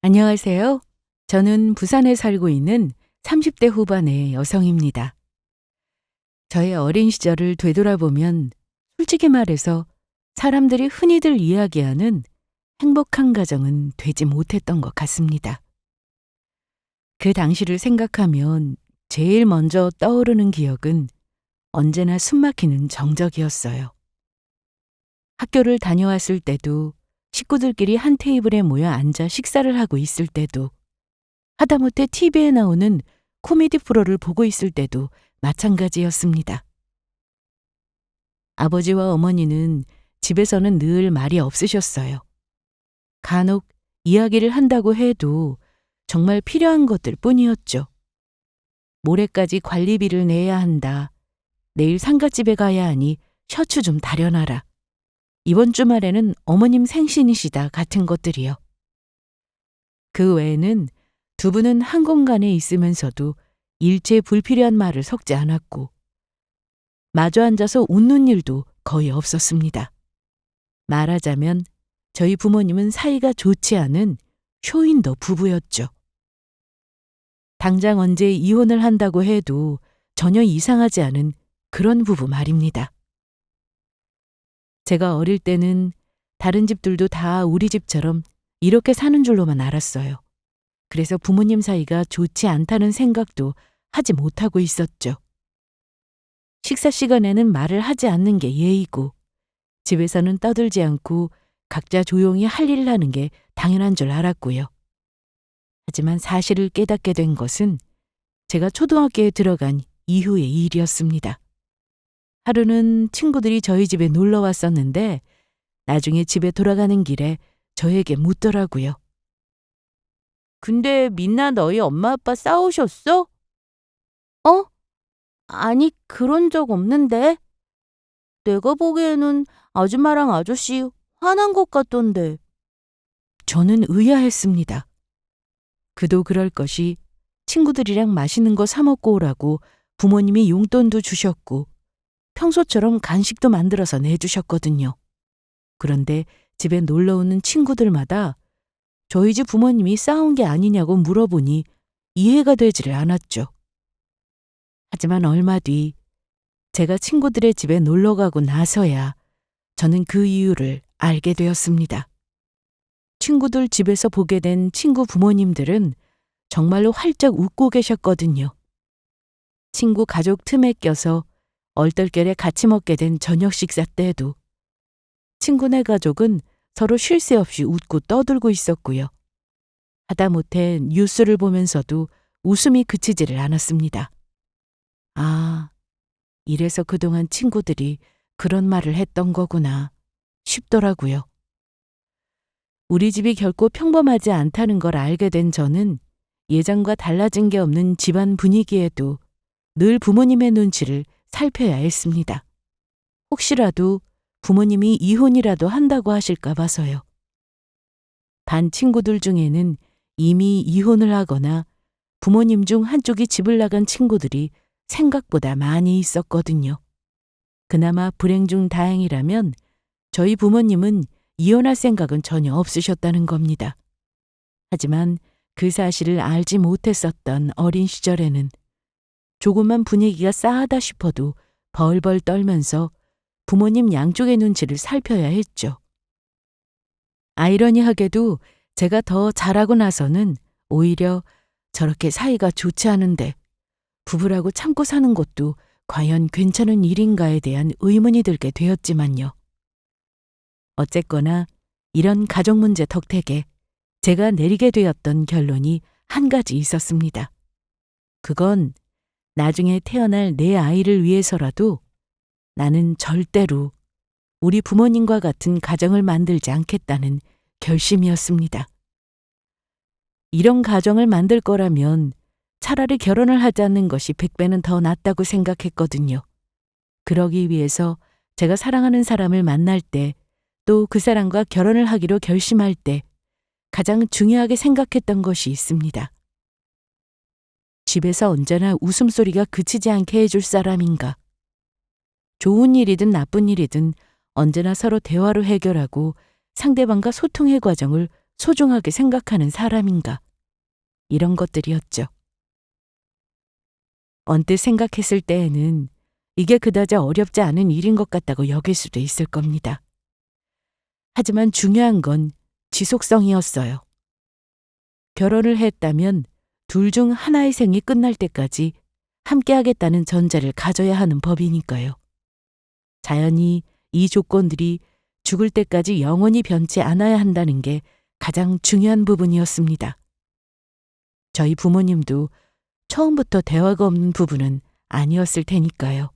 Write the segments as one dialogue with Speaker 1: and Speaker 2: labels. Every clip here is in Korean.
Speaker 1: 안녕하세요. 저는 부산에 살고 있는 30대 후반의 여성입니다. 저의 어린 시절을 되돌아보면 솔직히 말해서 사람들이 흔히들 이야기하는 행복한 가정은 되지 못했던 것 같습니다. 그 당시를 생각하면 제일 먼저 떠오르는 기억은 언제나 숨막히는 정적이었어요. 학교를 다녀왔을 때도 식구들끼리 한 테이블에 모여 앉아 식사를 하고 있을 때도 하다못해 TV에 나오는 코미디 프로를 보고 있을 때도 마찬가지였습니다. 아버지와 어머니는 집에서는 늘 말이 없으셨어요. 간혹 이야기를 한다고 해도 정말 필요한 것들 뿐이었죠. 모레까지 관리비를 내야 한다. 내일 상갓집에 가야 하니 셔츠 좀 다려놔라. 이번 주말에는 어머님 생신이시다 같은 것들이요. 그 외에는 두 분은 한 공간에 있으면서도 일체 불필요한 말을 섞지 않았고 마주 앉아서 웃는 일도 거의 없었습니다. 말하자면 저희 부모님은 사이가 좋지 않은 쇼윈도 부부였죠. 당장 언제 이혼을 한다고 해도 전혀 이상하지 않은 그런 부부 말입니다. 제가 어릴 때는 다른 집들도 다 우리 집처럼 이렇게 사는 줄로만 알았어요. 그래서 부모님 사이가 좋지 않다는 생각도 하지 못하고 있었죠. 식사 시간에는 말을 하지 않는 게 예의고 집에서는 떠들지 않고 각자 조용히 할 일을 하는 게 당연한 줄 알았고요. 하지만 사실을 깨닫게 된 것은 제가 초등학교에 들어간 이후의 일이었습니다. 하루는 친구들이 저희 집에 놀러 왔었는데 나중에 집에 돌아가는 길에 저에게 묻더라고요. 근데 민나 너희 엄마 아빠 싸우셨어? 어? 아니 그런 적 없는데. 내가 보기에는 아줌마랑 아저씨 화난 것 같던데. 저는 의아했습니다. 그도 그럴 것이 친구들이랑 맛있는 거 사 먹고 오라고 부모님이 용돈도 주셨고 평소처럼 간식도 만들어서 내주셨거든요. 그런데 집에 놀러 오는 친구들마다 저희 집 부모님이 싸운 게 아니냐고 물어보니 이해가 되지를 않았죠. 하지만 얼마 뒤 제가 친구들의 집에 놀러 가고 나서야 저는 그 이유를 알게 되었습니다. 친구들 집에서 보게 된 친구 부모님들은 정말로 활짝 웃고 계셨거든요. 친구 가족 틈에 껴서 얼떨결에 같이 먹게 된 저녁 식사 때도 친구네 가족은 서로 쉴 새 없이 웃고 떠들고 있었고요. 하다못해 뉴스를 보면서도 웃음이 그치지를 않았습니다. 아, 이래서 그동안 친구들이 그런 말을 했던 거구나 싶더라고요. 우리 집이 결코 평범하지 않다는 걸 알게 된 저는 예전과 달라진 게 없는 집안 분위기에도 늘 부모님의 눈치를 살펴야 했습니다. 혹시라도 부모님이 이혼이라도 한다고 하실까 봐서요. 반 친구들 중에는 이미 이혼을 하거나 부모님 중 한쪽이 집을 나간 친구들이 생각보다 많이 있었거든요. 그나마 불행 중 다행이라면 저희 부모님은 이혼할 생각은 전혀 없으셨다는 겁니다. 하지만 그 사실을 알지 못했었던 어린 시절에는 조금만 분위기가 싸하다 싶어도 벌벌 떨면서 부모님 양쪽의 눈치를 살펴야 했죠. 아이러니하게도 제가 더 자라고 나서는 오히려 저렇게 사이가 좋지 않은데 부부라고 참고 사는 것도 과연 괜찮은 일인가에 대한 의문이 들게 되었지만요. 어쨌거나 이런 가족 문제 덕택에 제가 내리게 되었던 결론이 한 가지 있었습니다. 그건 나중에 태어날 내 아이를 위해서라도 나는 절대로 우리 부모님과 같은 가정을 만들지 않겠다는 결심이었습니다. 이런 가정을 만들 거라면 차라리 결혼을 하지 않는 것이 100배는 더 낫다고 생각했거든요. 그러기 위해서 제가 사랑하는 사람을 만날 때 또 그 사람과 결혼을 하기로 결심할 때 가장 중요하게 생각했던 것이 있습니다. 집에서 언제나 웃음소리가 그치지 않게 해줄 사람인가. 좋은 일이든 나쁜 일이든 언제나 서로 대화로 해결하고 상대방과 소통의 과정을 소중하게 생각하는 사람인가? 이런 것들이었죠. 언뜻 생각했을 때에는 이게 그다지 어렵지 않은 일인 것 같다고 여길 수도 있을 겁니다. 하지만 중요한 건 지속성이었어요. 결혼을 했다면 둘 중 하나의 생이 끝날 때까지 함께하겠다는 전제를 가져야 하는 법이니까요. 자연히 이 조건들이 죽을 때까지 영원히 변치 않아야 한다는 게 가장 중요한 부분이었습니다. 저희 부모님도 처음부터 대화가 없는 부분은 아니었을 테니까요.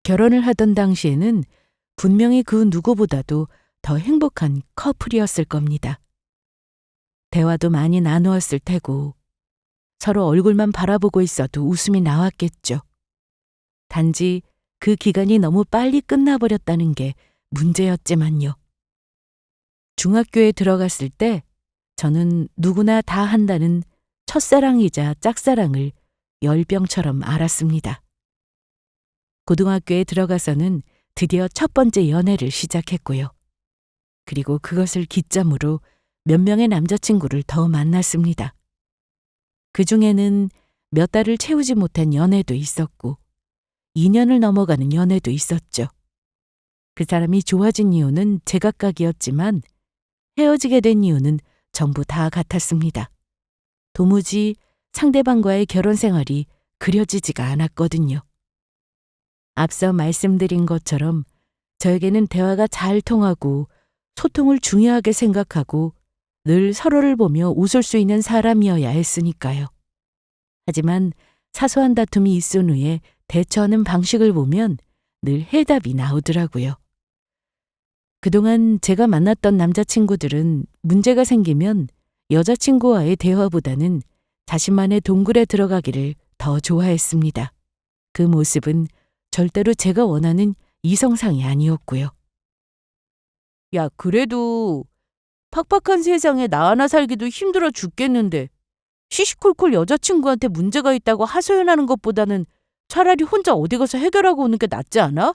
Speaker 1: 결혼을 하던 당시에는 분명히 그 누구보다도 더 행복한 커플이었을 겁니다. 대화도 많이 나누었을 테고 서로 얼굴만 바라보고 있어도 웃음이 나왔겠죠. 단지 그 기간이 너무 빨리 끝나버렸다는 게 문제였지만요. 중학교에 들어갔을 때 저는 누구나 다 한다는 첫사랑이자 짝사랑을 열병처럼 알았습니다. 고등학교에 들어가서는 드디어 첫 번째 연애를 시작했고요. 그리고 그것을 기점으로 몇 명의 남자친구를 더 만났습니다. 그 중에는 몇 달을 채우지 못한 연애도 있었고 2년을 넘어가는 연애도 있었죠. 그 사람이 좋아진 이유는 제각각이었지만 헤어지게 된 이유는 전부 다 같았습니다. 도무지 상대방과의 결혼 생활이 그려지지가 않았거든요. 앞서 말씀드린 것처럼 저에게는 대화가 잘 통하고 소통을 중요하게 생각하고 늘 서로를 보며 웃을 수 있는 사람이어야 했으니까요. 하지만 사소한 다툼이 있은 후에 대처하는 방식을 보면 늘 해답이 나오더라고요. 그동안 제가 만났던 남자친구들은 문제가 생기면 여자친구와의 대화보다는 자신만의 동굴에 들어가기를 더 좋아했습니다. 그 모습은 절대로 제가 원하는 이성상이 아니었고요. 야, 그래도 팍팍한 세상에 나 하나 살기도 힘들어 죽겠는데 시시콜콜 여자친구한테 문제가 있다고 하소연하는 것보다는 차라리 혼자 어디 가서 해결하고 오는 게 낫지 않아?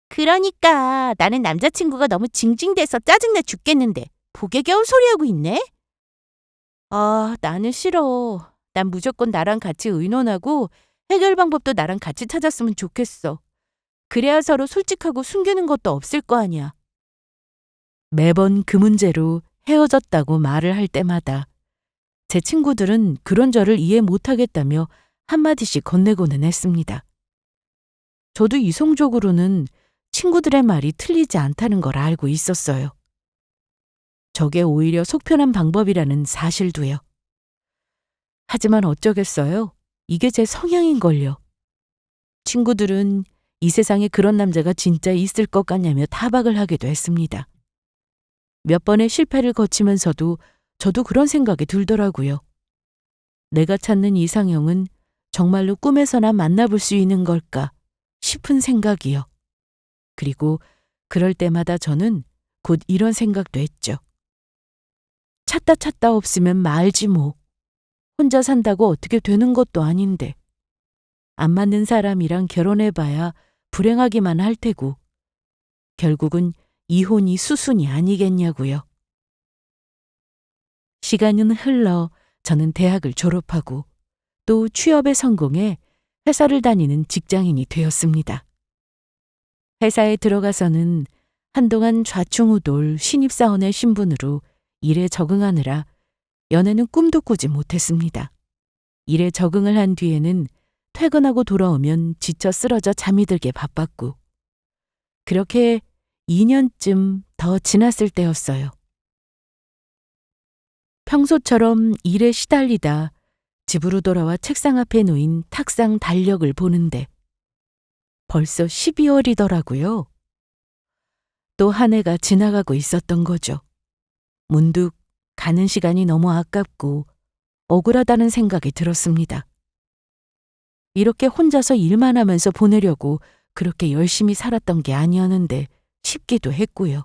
Speaker 1: 그러니까 나는 남자친구가 너무 징징대서 짜증나 죽겠는데 복에 겨운 소리하고 있네? 아, 나는 싫어. 난 무조건 나랑 같이 의논하고 해결 방법도 나랑 같이 찾았으면 좋겠어. 그래야 서로 솔직하고 숨기는 것도 없을 거 아니야. 매번 그 문제로 헤어졌다고 말을 할 때마다 제 친구들은 그런 저를 이해 못하겠다며 한마디씩 건네고는 했습니다. 저도 이성적으로는 친구들의 말이 틀리지 않다는 걸 알고 있었어요. 저게 오히려 속편한 방법이라는 사실도요. 하지만 어쩌겠어요. 이게 제 성향인걸요. 친구들은 이 세상에 그런 남자가 진짜 있을 것 같냐며 타박을 하기도 했습니다. 몇 번의 실패를 거치면서도 저도 그런 생각이 들더라고요. 내가 찾는 이상형은 정말로 꿈에서나 만나볼 수 있는 걸까 싶은 생각이요. 그리고 그럴 때마다 저는 곧 이런 생각도 했죠. 찾다 없으면 말지 뭐. 혼자 산다고 어떻게 되는 것도 아닌데. 안 맞는 사람이랑 결혼해봐야 불행하기만 할 테고. 결국은 이혼이 수순이 아니겠냐고요. 시간은 흘러 저는 대학을 졸업하고 또 취업에 성공해 회사를 다니는 직장인이 되었습니다. 회사에 들어가서는 한동안 좌충우돌 신입사원의 신분으로 일에 적응하느라 연애는 꿈도 꾸지 못했습니다. 일에 적응을 한 뒤에는 퇴근하고 돌아오면 지쳐 쓰러져 잠이 들게 바빴고 그렇게 2년쯤 더 지났을 때였어요. 평소처럼 일에 시달리다 집으로 돌아와 책상 앞에 놓인 탁상 달력을 보는데 벌써 12월이더라고요. 또 한 해가 지나가고 있었던 거죠. 문득 가는 시간이 너무 아깝고 억울하다는 생각이 들었습니다. 이렇게 혼자서 일만 하면서 보내려고 그렇게 열심히 살았던 게 아니었는데 싶기도 했고요.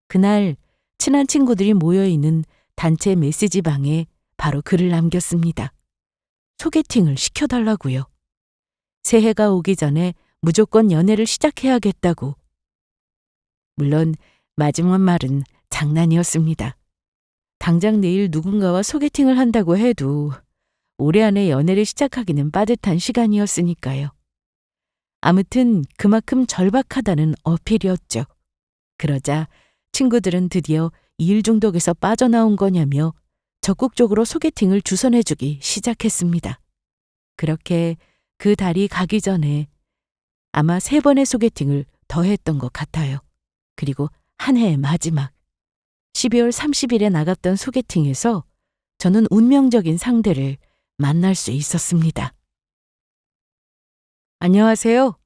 Speaker 1: 그날 친한 친구들이 모여있는 단체 메시지방에 바로 글을 남겼습니다. 소개팅을 시켜달라고요. 새해가 오기 전에 무조건 연애를 시작해야겠다고. 물론 마지막 말은 장난이었습니다. 당장 내일 누군가와 소개팅을 한다고 해도 올해 안에 연애를 시작하기는 빠듯한 시간이었으니까요. 아무튼 그만큼 절박하다는 어필이었죠. 그러자 친구들은 드디어 일 중독에서 빠져나온 거냐며 적극적으로 소개팅을 주선해주기 시작했습니다. 그렇게 그 달이 가기 전에 아마 3번의 소개팅을 더 했던 것 같아요. 그리고 한 해의 마지막 12월 30일에 나갔던 소개팅에서 저는 운명적인 상대를 만날 수 있었습니다. 안녕하세요.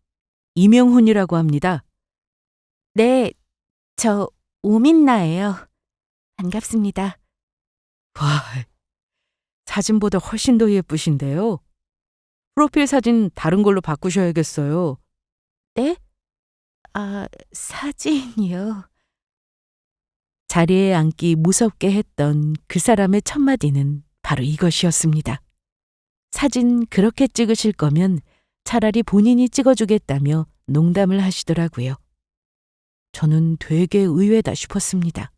Speaker 1: 이명훈이라고 합니다. 네, 저 오민나예요. 반갑습니다. 와, 사진보다 훨씬 더 예쁘신데요. 프로필 사진 다른 걸로 바꾸셔야겠어요. 네? 사진이요. 자리에 앉기 무섭게 했던 그 사람의 첫마디는 바로 이것이었습니다. 사진 그렇게 찍으실 거면 차라리 본인이 찍어주겠다며 농담을 하시더라고요. 저는 되게 의외다 싶었습니다.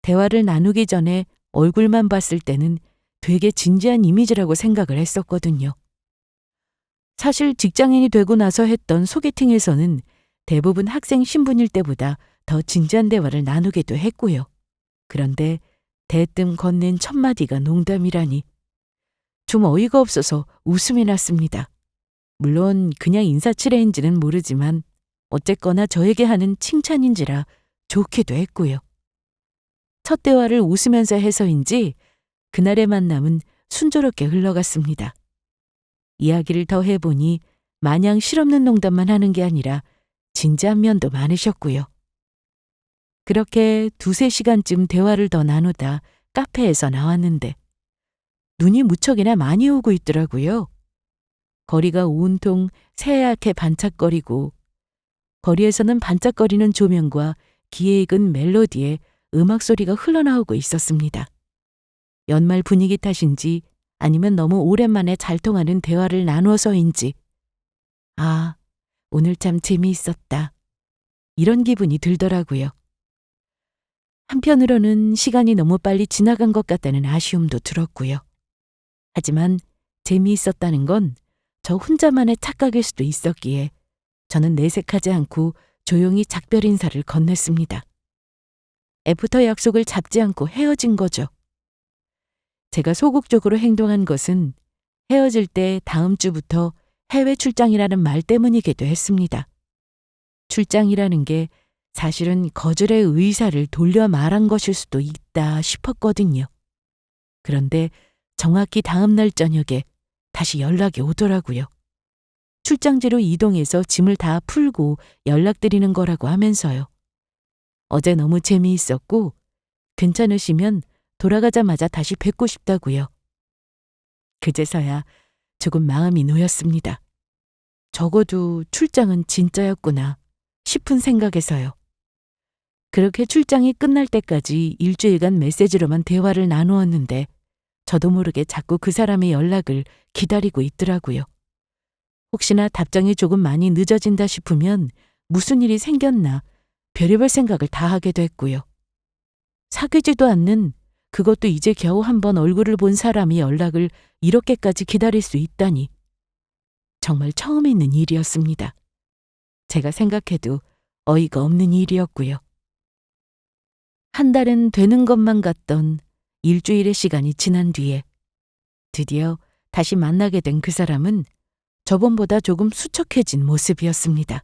Speaker 1: 대화를 나누기 전에 얼굴만 봤을 때는 되게 진지한 이미지라고 생각을 했었거든요. 사실 직장인이 되고 나서 했던 소개팅에서는 대부분 학생 신분일 때보다 더 진지한 대화를 나누기도 했고요. 그런데 대뜸 건넨 첫마디가 농담이라니 좀 어이가 없어서 웃음이 났습니다. 물론 그냥 인사치레인지는 모르지만 어쨌거나 저에게 하는 칭찬인지라 좋기도 했고요. 첫 대화를 웃으면서 해서인지 그날의 만남은 순조롭게 흘러갔습니다. 이야기를 더 해보니 마냥 실없는 농담만 하는 게 아니라 진지한 면도 많으셨고요. 그렇게 2~3시간쯤 대화를 더 나누다 카페에서 나왔는데 눈이 무척이나 많이 오고 있더라고요. 거리가 온통 새하얗게 반짝거리고 거리에서는 반짝거리는 조명과 기에 익은 멜로디에 음악 소리가 흘러나오고 있었습니다. 연말 분위기 탓인지 아니면 너무 오랜만에 잘 통하는 대화를 나누어서인지 오늘 참 재미있었다. 이런 기분이 들더라고요. 한편으로는 시간이 너무 빨리 지나간 것 같다는 아쉬움도 들었고요. 하지만 재미있었다는 건 저 혼자만의 착각일 수도 있었기에 저는 내색하지 않고 조용히 작별 인사를 건넸습니다. 애프터 약속을 잡지 않고 헤어진 거죠. 제가 소극적으로 행동한 것은 헤어질 때 다음 주부터 해외 출장이라는 말 때문이기도 했습니다. 출장이라는 게 사실은 거절의 의사를 돌려 말한 것일 수도 있다 싶었거든요. 그런데 정확히 다음 날 저녁에 다시 연락이 오더라고요. 출장지로 이동해서 짐을 다 풀고 연락드리는 거라고 하면서요. 어제 너무 재미있었고 괜찮으시면 돌아가자마자 다시 뵙고 싶다고요. 그제서야 조금 마음이 놓였습니다. 적어도 출장은 진짜였구나 싶은 생각에서요. 그렇게 출장이 끝날 때까지 일주일간 메시지로만 대화를 나누었는데 저도 모르게 자꾸 그 사람의 연락을 기다리고 있더라고요. 혹시나 답장이 조금 많이 늦어진다 싶으면 무슨 일이 생겼나 별의별 생각을 다 하게 됐고요. 사귀지도 않는 그것도 이제 겨우 한번 얼굴을 본 사람이 연락을 이렇게까지 기다릴 수 있다니 정말 처음 있는 일이었습니다. 제가 생각해도 어이가 없는 일이었고요. 한 달은 되는 것만 같던 일주일의 시간이 지난 뒤에 드디어 다시 만나게 된 그 사람은 저번보다 조금 수척해진 모습이었습니다.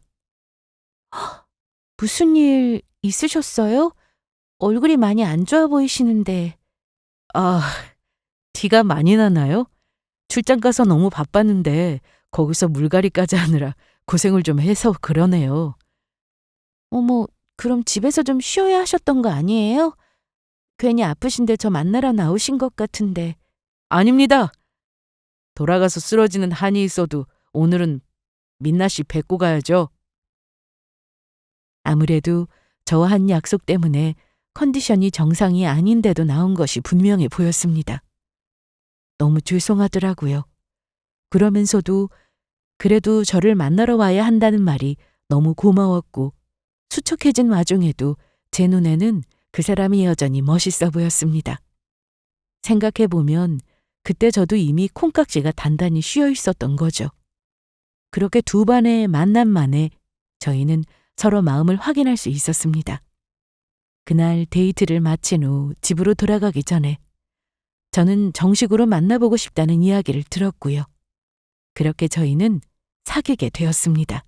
Speaker 1: 무슨 일 있으셨어요? 얼굴이 많이 안 좋아 보이시는데. 티가 많이 나나요? 출장 가서 너무 바빴는데 거기서 물갈이까지 하느라 고생을 좀 해서 그러네요. 어머, 그럼 집에서 좀 쉬어야 하셨던 거 아니에요? 괜히 아프신데 저 만나러 나오신 것 같은데. 아닙니다. 돌아가서 쓰러지는 한이 있어도 오늘은 민나 씨 뵙고 가야죠. 아무래도 저와 한 약속 때문에 컨디션이 정상이 아닌데도 나온 것이 분명해 보였습니다. 너무 죄송하더라고요. 그러면서도 그래도 저를 만나러 와야 한다는 말이 너무 고마웠고 수척해진 와중에도
Speaker 2: 제 눈에는 그 사람이 여전히 멋있어 보였습니다. 생각해보면 그때 저도 이미 콩깍지가 단단히 쉬어 있었던 거죠. 그렇게 두 번의 만남 만에 저희는 서로 마음을 확인할 수 있었습니다. 그날 데이트를 마친 후 집으로 돌아가기 전에 저는 정식으로 만나보고 싶다는 이야기를 들었고요. 그렇게 저희는 사귀게 되었습니다.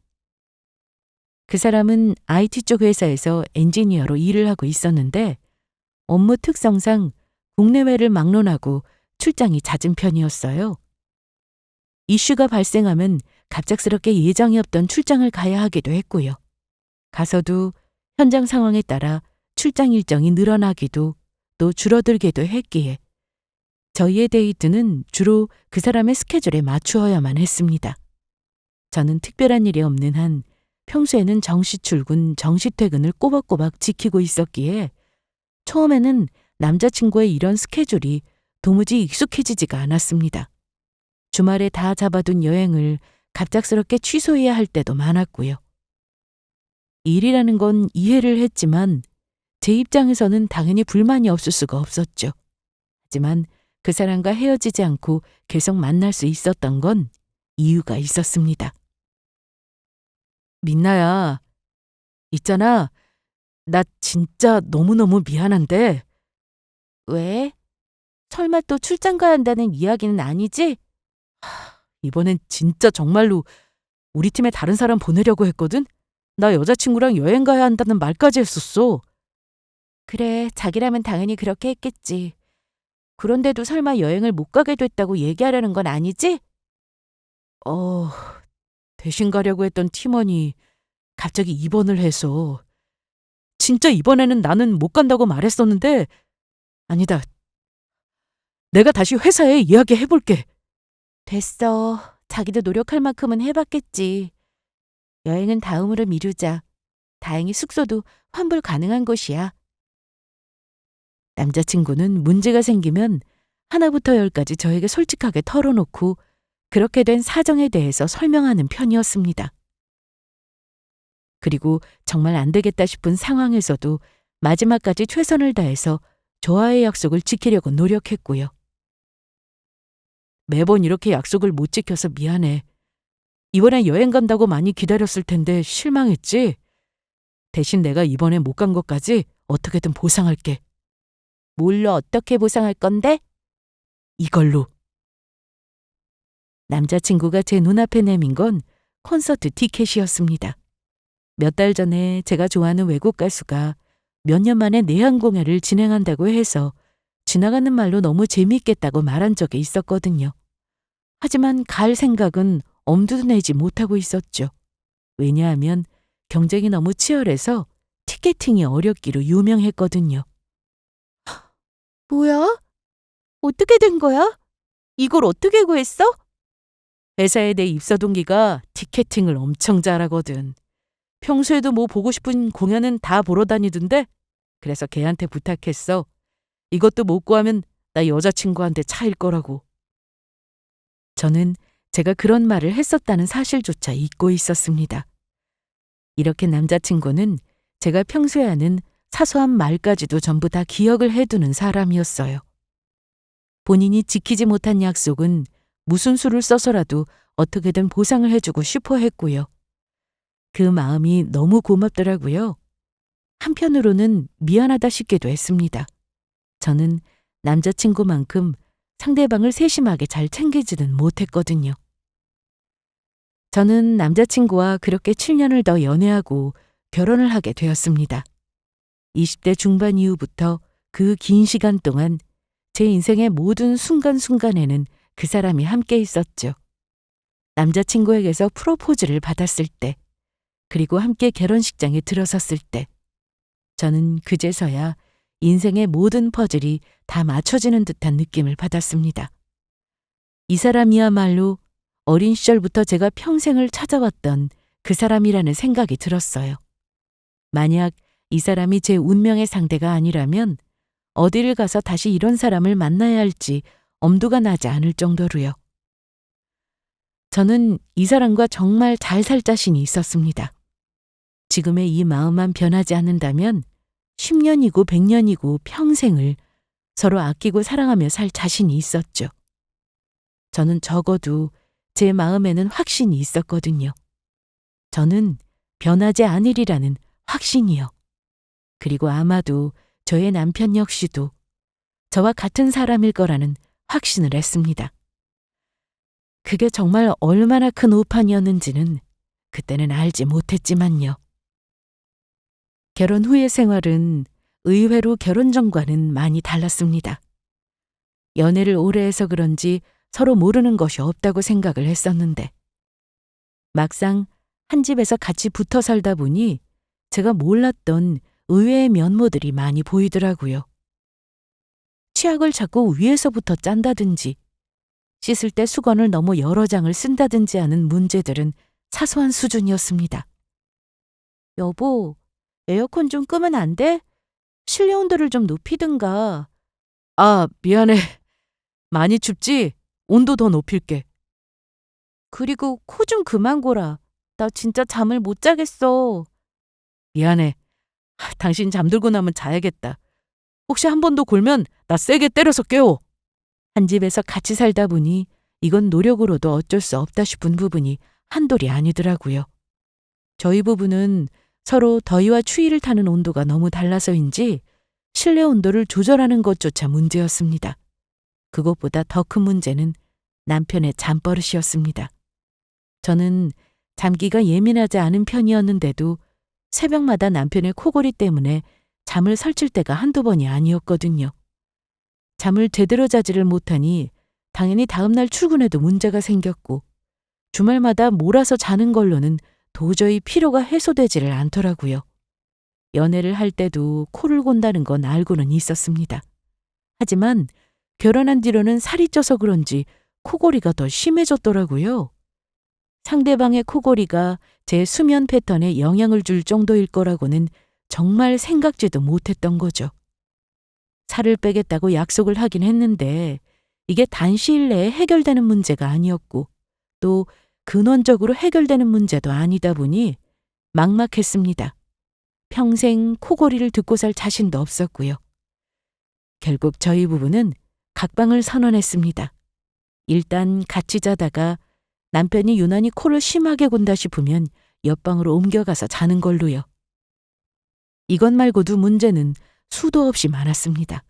Speaker 2: 그 사람은 IT 쪽 회사에서 엔지니어로 일을 하고 있었는데 업무 특성상 국내외를 막론하고 출장이 잦은 편이었어요. 이슈가 발생하면 갑작스럽게 예정이 없던 출장을 가야 하기도 했고요. 가서도 현장 상황에 따라 출장 일정이 늘어나기도 또 줄어들기도 했기에 저희의 데이트는 주로 그 사람의 스케줄에 맞추어야만 했습니다. 저는 특별한 일이 없는 한 평소에는 정시 출근, 정시 퇴근을 꼬박꼬박 지키고 있었기에 처음에는 남자친구의 이런 스케줄이 도무지 익숙해지지가 않았습니다. 주말에 다 잡아둔 여행을 갑작스럽게 취소해야 할 때도 많았고요. 일이라는 건 이해를 했지만 제 입장에서는 당연히 불만이 없을 수가 없었죠. 하지만 그 사람과 헤어지지 않고 계속 만날 수 있었던 건 이유가 있었습니다. 민나야, 있잖아. 나 진짜 너무너무 미안한데.
Speaker 1: 왜? 설마 또 출장 가야 한다는 이야기는 아니지?
Speaker 2: 이번엔 진짜 정말로 우리 팀에 다른 사람 보내려고 했거든? 나 여자친구랑 여행 가야 한다는 말까지 했었어.
Speaker 1: 그래, 자기라면 당연히 그렇게 했겠지. 그런데도 설마 여행을 못 가게 됐다고 얘기하려는 건 아니지?
Speaker 2: 대신 가려고 했던 팀원이 갑자기 입원을 해서 진짜 이번에는 나는 못 간다고 말했었는데 아니다. 내가 다시 회사에 이야기해볼게.
Speaker 1: 됐어. 자기도 노력할 만큼은 해봤겠지. 여행은 다음으로 미루자. 다행히 숙소도 환불 가능한 곳이야.
Speaker 2: 남자친구는 문제가 생기면 하나부터 열까지 저에게 솔직하게 털어놓고 그렇게 된 사정에 대해서 설명하는 편이었습니다. 그리고 정말 안 되겠다 싶은 상황에서도 마지막까지 최선을 다해서 저와의 약속을 지키려고 노력했고요. 매번 이렇게 약속을 못 지켜서 미안해. 이번에 여행 간다고 많이 기다렸을 텐데 실망했지? 대신 내가 이번에 못 간 것까지 어떻게든 보상할게.
Speaker 1: 뭘로 어떻게 보상할 건데?
Speaker 2: 이걸로. 남자친구가 제 눈앞에 내민 건 콘서트 티켓이었습니다. 몇 달 전에 제가 좋아하는 외국 가수가 몇 년 만에 내한 공연을 진행한다고 해서 지나가는 말로 너무 재미있겠다고 말한 적이 있었거든요. 하지만 갈 생각은 엄두도 내지 못하고 있었죠. 왜냐하면 경쟁이 너무 치열해서 티켓팅이 어렵기로 유명했거든요.
Speaker 1: 뭐야? 어떻게 된 거야? 이걸 어떻게 구했어?
Speaker 2: 회사에 내 입사 동기가 티켓팅을 엄청 잘하거든. 평소에도 뭐 보고 싶은 공연은 다 보러 다니던데 그래서 걔한테 부탁했어. 이것도 못 구하면 나 여자친구한테 차일 거라고. 저는 제가 그런 말을 했었다는 사실조차 잊고 있었습니다. 이렇게 남자친구는 제가 평소에 하는 사소한 말까지도 전부 다 기억을 해두는 사람이었어요. 본인이 지키지 못한 약속은 무슨 수를 써서라도 어떻게든 보상을 해주고 싶어 했고요. 그 마음이 너무 고맙더라고요. 한편으로는 미안하다 싶기도 했습니다. 저는 남자친구만큼 상대방을 세심하게 잘 챙기지는 못했거든요. 저는 남자친구와 그렇게 7년을 더 연애하고 결혼을 하게 되었습니다. 20대 중반 이후부터 그 긴 시간 동안 제 인생의 모든 순간순간에는 그 사람이 함께 있었죠. 남자친구에게서 프로포즈를 받았을 때, 그리고 함께 결혼식장에 들어섰을 때, 저는 그제서야 인생의 모든 퍼즐이 다 맞춰지는 듯한 느낌을 받았습니다. 이 사람이야말로 어린 시절부터 제가 평생을 찾아왔던 그 사람이라는 생각이 들었어요. 만약 이 사람이 제 운명의 상대가 아니라면 어디를 가서 다시 이런 사람을 만나야 할지 엄두가 나지 않을 정도로요. 저는 이 사람과 정말 잘 살 자신이 있었습니다. 지금의 이 마음만 변하지 않는다면 10년이고 100년이고 평생을 서로 아끼고 사랑하며 살 자신이 있었죠. 저는 적어도 제 마음에는 확신이 있었거든요. 저는 변하지 않으리라는 확신이요. 그리고 아마도 저의 남편 역시도 저와 같은 사람일 거라는 확신을 했습니다. 그게 정말 얼마나 큰 오판이었는지는 그때는 알지 못했지만요. 결혼 후의 생활은 의외로 결혼 전과는 많이 달랐습니다. 연애를 오래 해서 그런지 서로 모르는 것이 없다고 생각을 했었는데 막상 한 집에서 같이 붙어 살다 보니 제가 몰랐던 의외의 면모들이 많이 보이더라고요. 치약을 자꾸 위에서부터 짠다든지 씻을 때 수건을 너무 여러 장을 쓴다든지 하는 문제들은 사소한 수준이었습니다. 여보, 에어컨 좀 끄면 안 돼? 실내 온도를 좀 높이든가. 아, 미안해. 많이 춥지? 온도 더 높일게. 그리고 코 좀 그만 골아. 나 진짜 잠을 못 자겠어. 미안해. 당신 잠들고 나면 자야겠다. 혹시 한 번 더 골면 나 세게 때려서 깨워. 한 집에서 같이 살다 보니 이건 노력으로도 어쩔 수 없다 싶은 부분이 한둘이 아니더라고요. 저희 부부는 서로 더위와 추위를 타는 온도가 너무 달라서인지 실내 온도를 조절하는 것조차 문제였습니다. 그것보다 더 큰 문제는 남편의 잠버릇이었습니다. 저는 잠기가 예민하지 않은 편이었는데도 새벽마다 남편의 코골이 때문에 잠을 설칠 때가 한두 번이 아니었거든요. 잠을 제대로 자지를 못하니 당연히 다음날 출근에도 문제가 생겼고 주말마다 몰아서 자는 걸로는 도저히 피로가 해소되지를 않더라고요. 연애를 할 때도 코를 곤다는 건 알고는 있었습니다. 하지만 결혼한 뒤로는 살이 쪄서 그런지 코골이가 더 심해졌더라고요. 상대방의 코골이가 제 수면 패턴에 영향을 줄 정도일 거라고는 정말 생각지도 못했던 거죠. 살을 빼겠다고 약속을 하긴 했는데 이게 단시일 내에 해결되는 문제가 아니었고 또 근원적으로 해결되는 문제도 아니다 보니 막막했습니다. 평생 코골이를 듣고 살 자신도 없었고요. 결국 저희 부부는 각방을 선언했습니다. 일단 같이 자다가 남편이 유난히 코를 심하게 곤다 싶으면 옆방으로 옮겨가서 자는 걸로요. 이것 말고도 문제는 수도 없이 많았습니다.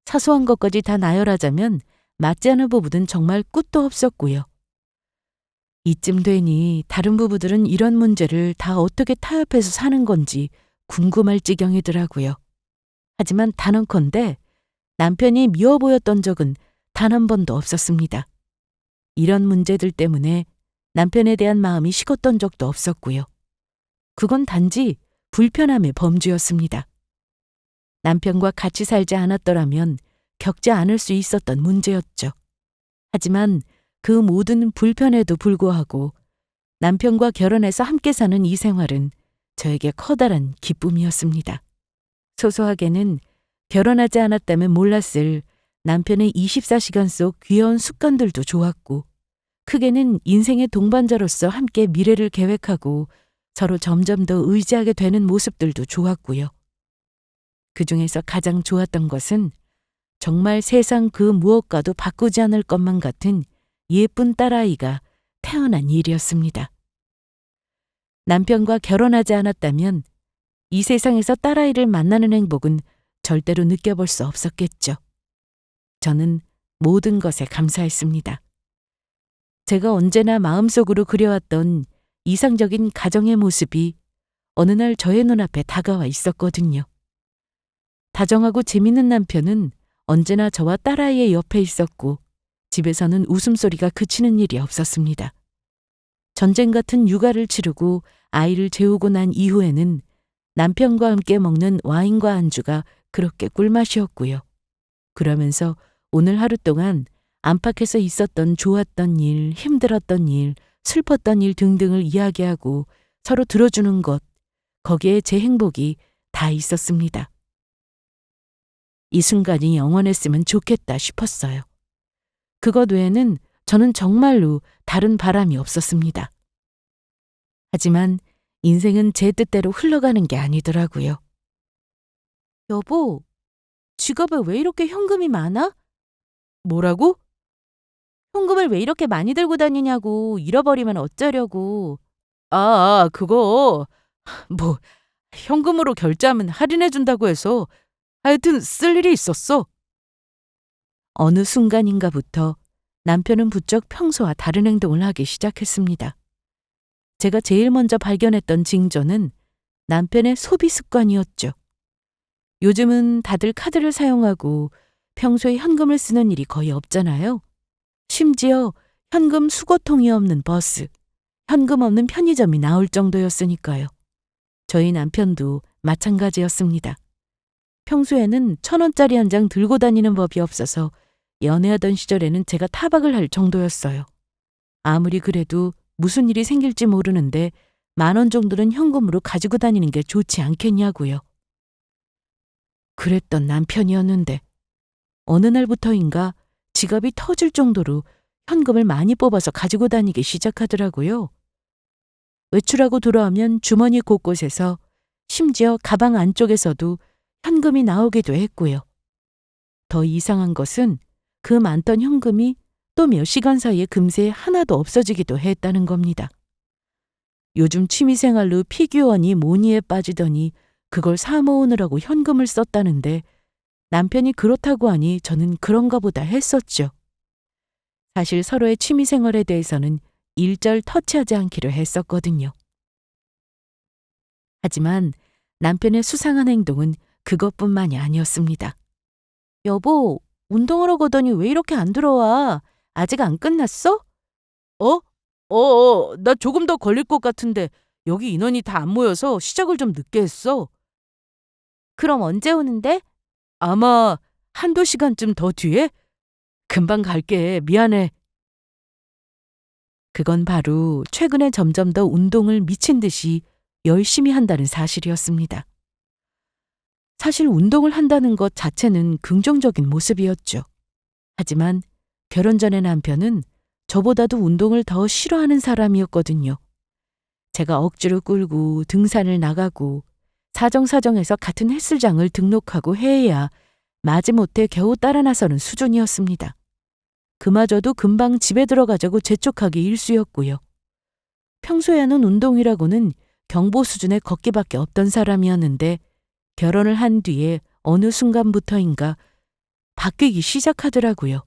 Speaker 2: 사소한 것까지 다 나열하자면 맞지 않은 부부는 정말 끝도 없었고요. 이쯤 되니 다른 부부들은 이런 문제를 다 어떻게 타협해서 사는 건지 궁금할 지경이더라고요. 하지만 단언컨대 남편이 미워 보였던 적은 단 한 번도 없었습니다. 이런 문제들 때문에 남편에 대한 마음이 식었던 적도 없었고요. 그건 단지 불편함의 범주였습니다. 남편과 같이 살지 않았더라면 겪지 않을 수 있었던 문제였죠. 하지만 그 모든 불편에도 불구하고 남편과 결혼해서 함께 사는 이 생활은 저에게 커다란 기쁨이었습니다. 소소하게는 결혼하지 않았다면 몰랐을 남편의 24시간 속 귀여운 습관들도 좋았고, 크게는 인생의 동반자로서 함께 미래를 계획하고 서로 점점 더 의지하게 되는 모습들도 좋았고요. 그 중에서 가장 좋았던 것은 정말 세상 그 무엇과도 바꾸지 않을 것만 같은 예쁜 딸아이가 태어난 일이었습니다. 남편과 결혼하지 않았다면 이 세상에서 딸아이를 만나는 행복은 절대로 느껴볼 수 없었겠죠. 저는 모든 것에 감사했습니다. 제가 언제나 마음속으로 그려왔던 이상적인 가정의 모습이 어느 날 저의 눈앞에 다가와 있었거든요. 다정하고 재밌는 남편은 언제나 저와 딸아이의 옆에 있었고 집에서는 웃음소리가 그치는 일이 없었습니다. 전쟁 같은 육아를 치르고 아이를 재우고 난 이후에는 남편과 함께 먹는 와인과 안주가 그렇게 꿀맛이었고요. 그러면서 오늘 하루 동안 안팎에서 있었던 좋았던 일, 힘들었던 일, 슬펐던 일 등등을 이야기하고 서로 들어주는 것, 거기에 제 행복이 다 있었습니다. 이 순간이 영원했으면 좋겠다 싶었어요. 그것 외에는 저는 정말로 다른 바람이 없었습니다. 하지만 인생은 제 뜻대로 흘러가는 게 아니더라고요.
Speaker 1: 여보, 지갑에 왜 이렇게 현금이 많아?
Speaker 2: 뭐라고?
Speaker 1: 현금을 왜 이렇게 많이 들고 다니냐고. 잃어버리면 어쩌려고.
Speaker 2: 그거. 뭐, 현금으로 결제하면 할인해준다고 해서 하여튼 쓸 일이 있었어. 어느 순간인가부터 남편은 부쩍 평소와 다른 행동을 하기 시작했습니다. 제가 제일 먼저 발견했던 징조는 남편의 소비 습관이었죠. 요즘은 다들 카드를 사용하고 평소에 현금을 쓰는 일이 거의 없잖아요. 심지어 현금 수거통이 없는 버스, 현금 없는 편의점이 나올 정도였으니까요. 저희 남편도 마찬가지였습니다. 평소에는 1,000원짜리 한 장 들고 다니는 법이 없어서 연애하던 시절에는 제가 타박을 할 정도였어요. 아무리 그래도 무슨 일이 생길지 모르는데 10,000원 정도는 현금으로 가지고 다니는 게 좋지 않겠냐고요. 그랬던 남편이었는데 어느 날부터인가 지갑이 터질 정도로 현금을 많이 뽑아서 가지고 다니기 시작하더라고요. 외출하고 돌아오면 주머니 곳곳에서 심지어 가방 안쪽에서도 현금이 나오기도 했고요. 더 이상한 것은 그 많던 현금이 또 몇 시간 사이에 금세 하나도 없어지기도 했다는 겁니다. 요즘 취미생활로 피규어니 뭐니에 빠지더니 그걸 사 모으느라고 현금을 썼다는데 남편이 그렇다고 하니 저는 그런가 보다 했었죠. 사실 서로의 취미생활에 대해서는 일절 터치하지 않기로 했었거든요. 하지만 남편의 수상한 행동은 그것뿐만이 아니었습니다.
Speaker 1: 여보, 운동하러 가더니 왜 이렇게 안 들어와? 아직 안 끝났어?
Speaker 2: 나 조금 더 걸릴 것 같은데 여기 인원이 다 안 모여서 시작을 좀 늦게 했어.
Speaker 1: 그럼 언제 오는데?
Speaker 2: 아마 1~2시간쯤 더 뒤에? 금방 갈게. 미안해. 그건 바로 최근에 점점 더 운동을 미친 듯이 열심히 한다는 사실이었습니다. 사실 운동을 한다는 것 자체는 긍정적인 모습이었죠. 하지만 결혼 전의 남편은 저보다도 운동을 더 싫어하는 사람이었거든요. 제가 억지로 끌고 등산을 나가고 사정사정해서 같은 헬스장을 등록하고 해야 마지못해 겨우 따라 나서는 수준이었습니다. 그마저도 금방 집에 들어가자고 재촉하기 일쑤였고요. 평소에는 운동이라고는 경보 수준의 걷기밖에 없던 사람이었는데 결혼을 한 뒤에 어느 순간부터인가 바뀌기 시작하더라고요.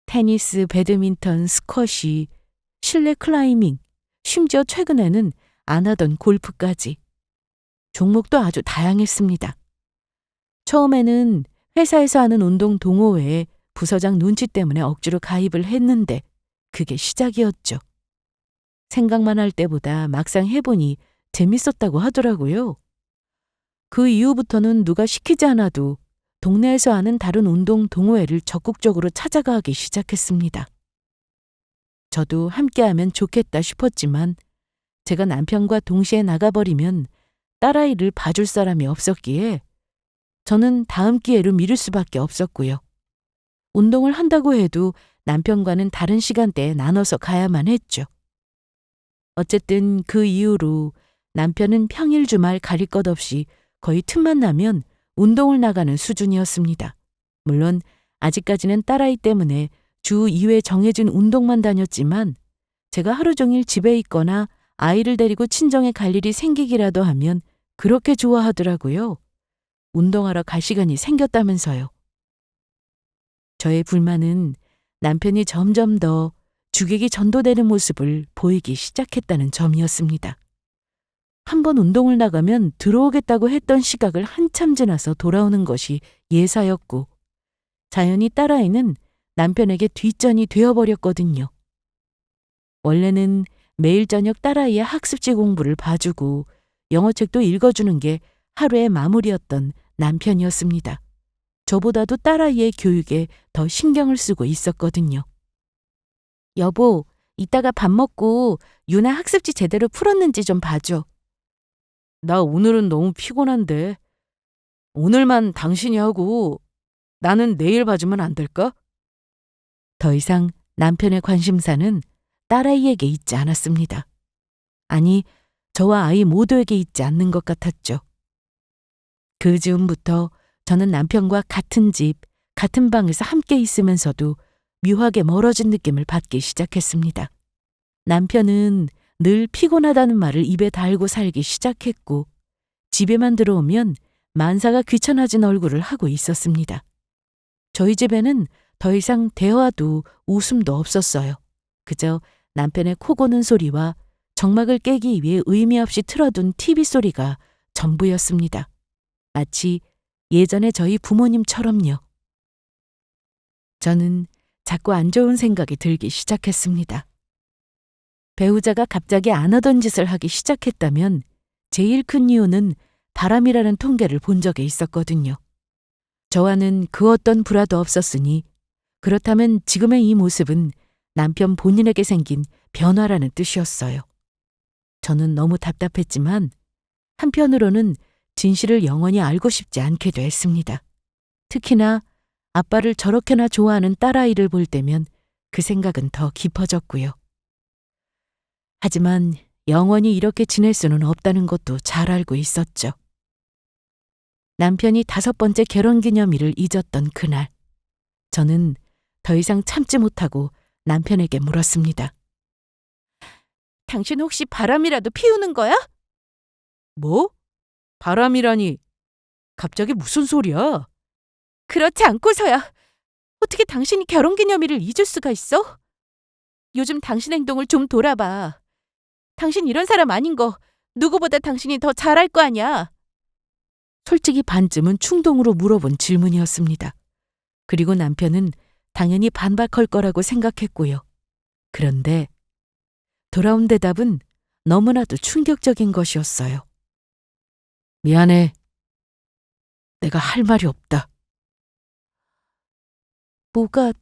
Speaker 2: 테니스, 배드민턴, 스쿼시, 실내 클라이밍, 심지어 최근에는 안 하던 골프까지. 종목도 아주 다양했습니다. 처음에는 회사에서 하는 운동 동호회에 부서장 눈치 때문에 억지로 가입을 했는데 그게 시작이었죠. 생각만 할 때보다 막상 해보니 재밌었다고 하더라고요. 그 이후부터는 누가 시키지 않아도 동네에서 하는 다른 운동 동호회를 적극적으로 찾아가기 시작했습니다. 저도 함께하면 좋겠다 싶었지만 제가 남편과 동시에 나가버리면 딸아이를 봐줄 사람이 없었기에 저는 다음 기회로 미룰 수밖에 없었고요. 운동을 한다고 해도 남편과는 다른 시간대에 나눠서 가야만 했죠. 어쨌든 그 이후로 남편은 평일 주말 가릴 것 없이 거의 틈만 나면 운동을 나가는 수준이었습니다. 물론 아직까지는 딸아이 때문에 주 2회 정해진 운동만 다녔지만 제가 하루 종일 집에 있거나 아이를 데리고 친정에 갈 일이 생기기라도 하면 그렇게 좋아하더라고요. 운동하러 갈 시간이 생겼다면서요. 저의 불만은 남편이 점점 더 주객이 전도되는 모습을 보이기 시작했다는 점이었습니다. 한번 운동을 나가면 들어오겠다고 했던 시각을 한참 지나서 돌아오는 것이 예사였고 자연히 딸아이는 남편에게 뒷전이 되어버렸거든요. 원래는 매일 저녁 딸아이의 학습지 공부를 봐주고 영어책도 읽어주는 게 하루의 마무리였던 남편이었습니다. 저보다도 딸아이의 교육에 더 신경을 쓰고 있었거든요. 여보, 이따가 밥 먹고 유나 학습지 제대로 풀었는지 좀 봐줘. 나 오늘은 너무 피곤한데. 오늘만 당신이 하고 나는 내일 봐주면 안 될까? 더 이상 남편의 관심사는 딸아이에게 있지 않았습니다. 아니, 저와 아이 모두에게 있지 않는 것 같았죠. 그 즈음부터 저는 남편과 같은 집, 같은 방에서 함께 있으면서도 묘하게 멀어진 느낌을 받기 시작했습니다. 남편은 늘 피곤하다는 말을 입에 달고 살기 시작했고 집에만 들어오면 만사가 귀찮아진 얼굴을 하고 있었습니다. 저희 집에는 더 이상 대화도 웃음도 없었어요. 그저 남편의 코 고는 소리와 정막을 깨기 위해 의미 없이 틀어둔 TV 소리가 전부였습니다. 마치 예전에 저희 부모님처럼요. 저는 자꾸 안 좋은 생각이 들기 시작했습니다. 배우자가 갑자기 안 하던 짓을 하기 시작했다면 제일 큰 이유는 바람이라는 통계를 본 적이 있었거든요. 저와는 그 어떤 불화도 없었으니 그렇다면 지금의 이 모습은 남편 본인에게 생긴 변화라는 뜻이었어요. 저는 너무 답답했지만 한편으로는 진실을 영원히 알고 싶지 않기도 했습니다. 특히나 아빠를 저렇게나 좋아하는 딸아이를 볼 때면 그 생각은 더 깊어졌고요. 하지만 영원히 이렇게 지낼 수는 없다는 것도 잘 알고 있었죠. 남편이 5번째 결혼기념일을 잊었던 그날, 저는 더 이상 참지 못하고 남편에게 물었습니다.
Speaker 1: 당신 혹시 바람이라도 피우는 거야?
Speaker 2: 뭐? 바람이라니? 갑자기 무슨 소리야?
Speaker 1: 그렇지 않고서야 어떻게 당신이 결혼기념일을 잊을 수가 있어? 요즘 당신 행동을 좀 돌아봐. 당신 이런 사람 아닌 거 누구보다 당신이 더 잘 알 거 아니야.
Speaker 2: 솔직히 반쯤은 충동으로 물어본 질문이었습니다. 그리고 남편은 당연히 반박할 거라고 생각했고요. 그런데 돌아온 대답은 너무나도 충격적인 것이었어요. 미안해. 내가 할 말이 없다.
Speaker 1: 뭐가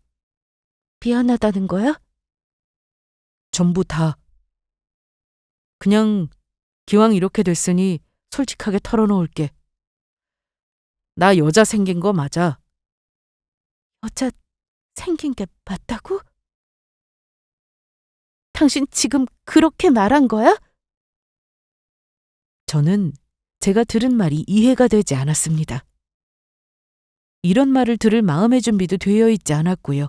Speaker 1: 미안하다는 거야?
Speaker 2: 전부 다. 그냥 기왕 이렇게 됐으니 솔직하게 털어놓을게. 나 여자 생긴 거 맞아.
Speaker 1: 여자 생긴 게 맞다고? 당신 지금 그렇게 말한 거야?
Speaker 2: 저는 제가 들은 말이 이해가 되지 않았습니다. 이런 말을 들을 마음의 준비도 되어 있지 않았고요.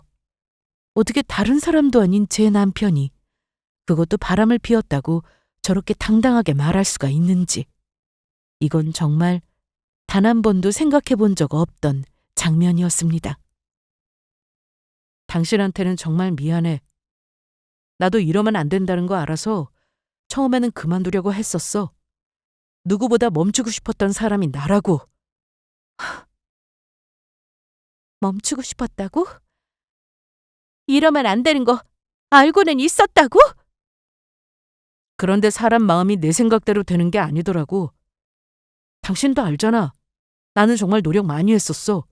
Speaker 2: 어떻게 다른 사람도 아닌 제 남편이 그것도 바람을 피웠다고 저렇게 당당하게 말할 수가 있는지. 이건 정말 단 한 번도 생각해 본 적 없던 장면이었습니다. 당신한테는 정말 미안해. 나도 이러면 안 된다는 거 알아서 처음에는 그만두려고 했었어. 누구보다 멈추고 싶었던 사람이 나라고.
Speaker 1: 멈추고 싶었다고? 이러면 안 되는 거 알고는 있었다고?
Speaker 2: 그런데 사람 마음이 내 생각대로 되는 게 아니더라고. 당신도 알잖아. 나는 정말 노력 많이 했었어.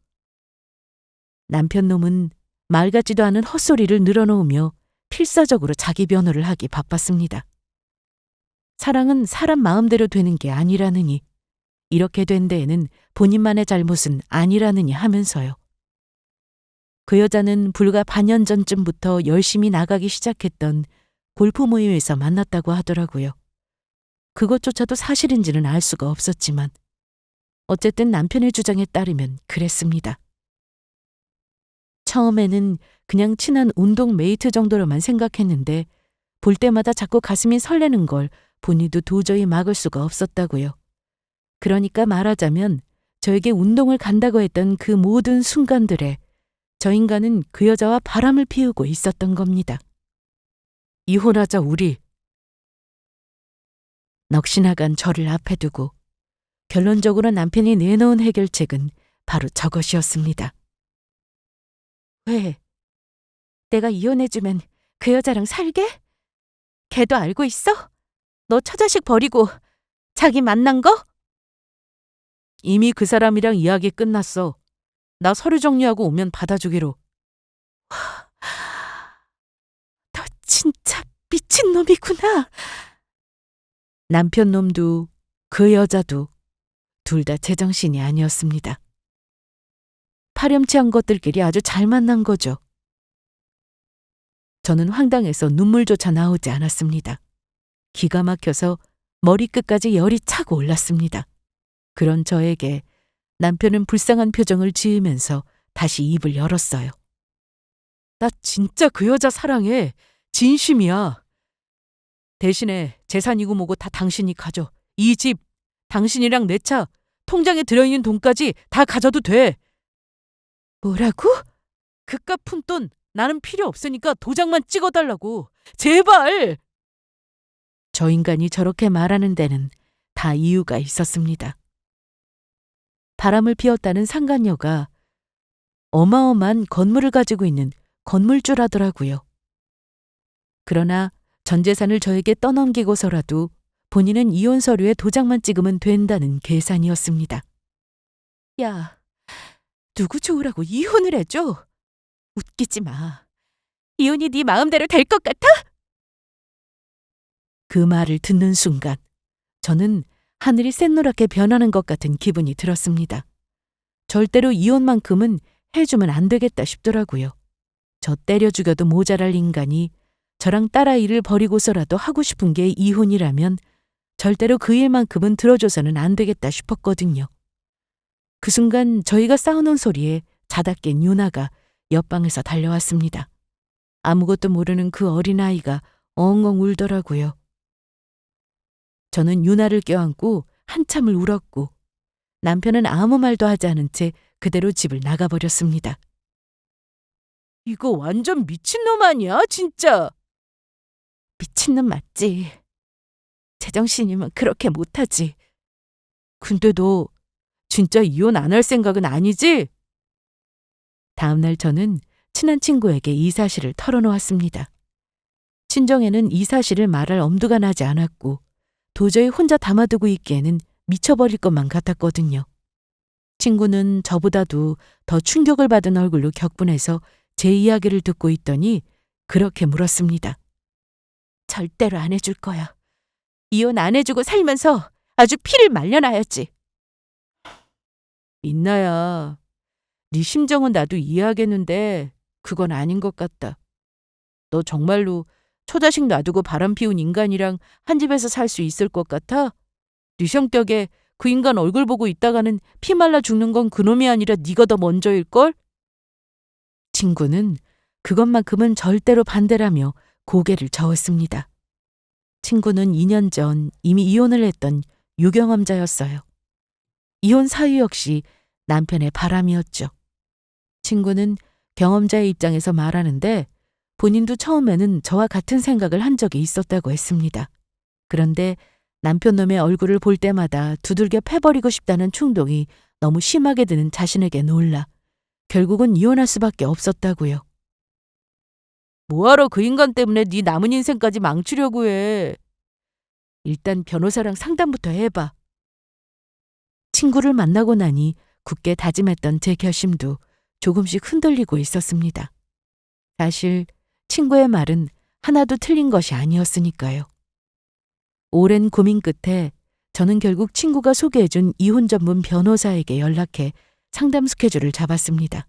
Speaker 2: 남편 놈은 말 같지도 않은 헛소리를 늘어놓으며 필사적으로 자기 변호를 하기 바빴습니다. 사랑은 사람 마음대로 되는 게 아니라느니, 이렇게 된 데에는 본인만의 잘못은 아니라느니 하면서요. 그 여자는 불과 반년 전쯤부터 열심히 나가기 시작했던 골프 모임에서 만났다고 하더라고요. 그것조차도 사실인지는 알 수가 없었지만 어쨌든 남편의 주장에 따르면 그랬습니다. 처음에는 그냥 친한 운동 메이트 정도로만 생각했는데 볼 때마다 자꾸 가슴이 설레는 걸 본인도 도저히 막을 수가 없었다고요. 그러니까 말하자면 저에게 운동을 간다고 했던 그 모든 순간들에 저 인간은 그 여자와 바람을 피우고 있었던 겁니다. 이혼하자 우리. 넋이나간 저를 앞에 두고 결론적으로 남편이 내놓은 해결책은 바로 저것이었습니다.
Speaker 1: 왜? 내가 이혼해주면 그 여자랑 살게? 걔도 알고 있어? 너 처자식 버리고 자기 만난 거?
Speaker 2: 이미 그 사람이랑 이야기 끝났어. 나 서류 정리하고 오면 받아주기로.
Speaker 1: 너 진짜 미친놈이구나.
Speaker 2: 남편 놈도 그 여자도 둘 다 제정신이 아니었습니다. 파렴치한 것들끼리 아주 잘 만난 거죠. 저는 황당해서 눈물조차 나오지 않았습니다. 기가 막혀서 머리끝까지 열이 차고 올랐습니다. 그런 저에게 남편은 불쌍한 표정을 지으면서 다시 입을 열었어요. 나 진짜 그 여자 사랑해. 진심이야. 대신에 재산이고 뭐고 다 당신이 가져. 이 집, 당신이랑 내 차, 통장에 들어있는 돈까지 다 가져도 돼. 뭐라고? 그깟 푼돈 나는 필요 없으니까 도장만 찍어달라고. 제발! 저 인간이 저렇게 말하는 데는 다 이유가 있었습니다. 바람을 피웠다는 상간녀가 어마어마한 건물을 가지고 있는 건물주라더라고요. 그러나 전 재산을 저에게 떠넘기고서라도 본인은 이혼 서류에 도장만 찍으면 된다는 계산이었습니다. 야, 누구 좋으라고 이혼을 해줘? 웃기지 마. 이혼이 네 마음대로 될 것 같아? 그 말을 듣는 순간 저는 하늘이 샛노랗게 변하는 것 같은 기분이 들었습니다. 절대로 이혼만큼은 해주면 안 되겠다 싶더라고요. 저 때려 죽여도 모자랄 인간이 저랑 딸아이를 버리고서라도 하고 싶은 게 이혼이라면 절대로 그 일만큼은 들어줘서는 안 되겠다 싶었거든요. 그 순간 저희가 싸우는 소리에 자다 깬 유나가 옆방에서 달려왔습니다. 아무것도 모르는 그 어린아이가 엉엉 울더라고요. 저는 유나를 껴안고 한참을 울었고 남편은 아무 말도 하지 않은 채 그대로 집을 나가버렸습니다. 이거 완전 미친놈 아니야, 진짜? 미친놈 맞지. 제정신이면 그렇게 못하지. 근데 너 진짜 이혼 안 할 생각은 아니지? 다음날 저는 친한 친구에게 이 사실을 털어놓았습니다. 친정에는 이 사실을 말할 엄두가 나지 않았고 도저히 혼자 담아두고 있기에는 미쳐버릴 것만 같았거든요. 친구는 저보다도 더 충격을 받은 얼굴로 격분해서 제 이야기를 듣고 있더니 그렇게 물었습니다. 절대로 안 해줄 거야. 이혼 안 해주고 살면서 아주 피를 말려놔야지. 민나야, 네 심정은 나도 이해하겠는데 그건 아닌 것 같다. 너 정말로 처자식 놔두고 바람 피운 인간이랑 한 집에서 살 수 있을 것 같아? 네 성격에 그 인간 얼굴 보고 있다가는 피 말라 죽는 건 그놈이 아니라 네가 더 먼저일걸? 친구는 그것만큼은 절대로 반대라며 고개를 저었습니다. 친구는 2년 전 이미 이혼을 했던 유경험자였어요. 이혼 사유 역시 남편의 바람이었죠. 친구는 경험자의 입장에서 말하는데 본인도 처음에는 저와 같은 생각을 한 적이 있었다고 했습니다. 그런데 남편 놈의 얼굴을 볼 때마다 두들겨 패버리고 싶다는 충동이 너무 심하게 드는 자신에게 놀라 결국은 이혼할 수밖에 없었다고요. 뭐하러 그 인간 때문에 네 남은 인생까지 망치려고 해. 일단 변호사랑 상담부터 해봐. 친구를 만나고 나니 굳게 다짐했던 제 결심도 조금씩 흔들리고 있었습니다. 사실 친구의 말은 하나도 틀린 것이 아니었으니까요. 오랜 고민 끝에 저는 결국 친구가 소개해준 이혼 전문 변호사에게 연락해 상담 스케줄을 잡았습니다.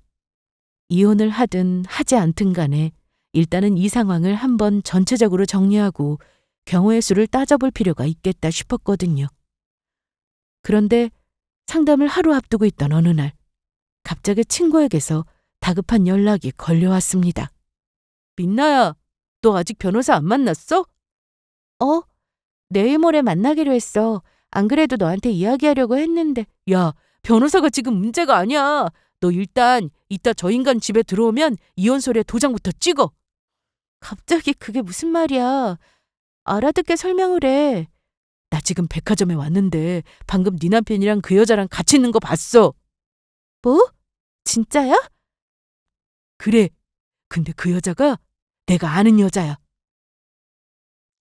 Speaker 2: 이혼을 하든 하지 않든 간에 일단은 이 상황을 한번 전체적으로 정리하고 경우의 수를 따져볼 필요가 있겠다 싶었거든요. 그런데 상담을 하루 앞두고 있던 어느 날 갑자기 친구에게서 다급한 연락이 걸려왔습니다. 민나야, 너 아직 변호사 안 만났어? 내일 모레 만나기로 했어. 안 그래도 너한테 이야기하려고 했는데. 야, 변호사가 지금 문제가 아니야. 너 일단 이따 저 인간 집에 들어오면 이혼 서류에 도장부터 찍어. 갑자기 그게 무슨 말이야. 알아듣게 설명을 해. 나 지금 백화점에 왔는데 방금 네 남편이랑 그 여자랑 같이 있는 거 봤어. 뭐? 진짜야? 그래. 근데 그 여자가 내가 아는 여자야.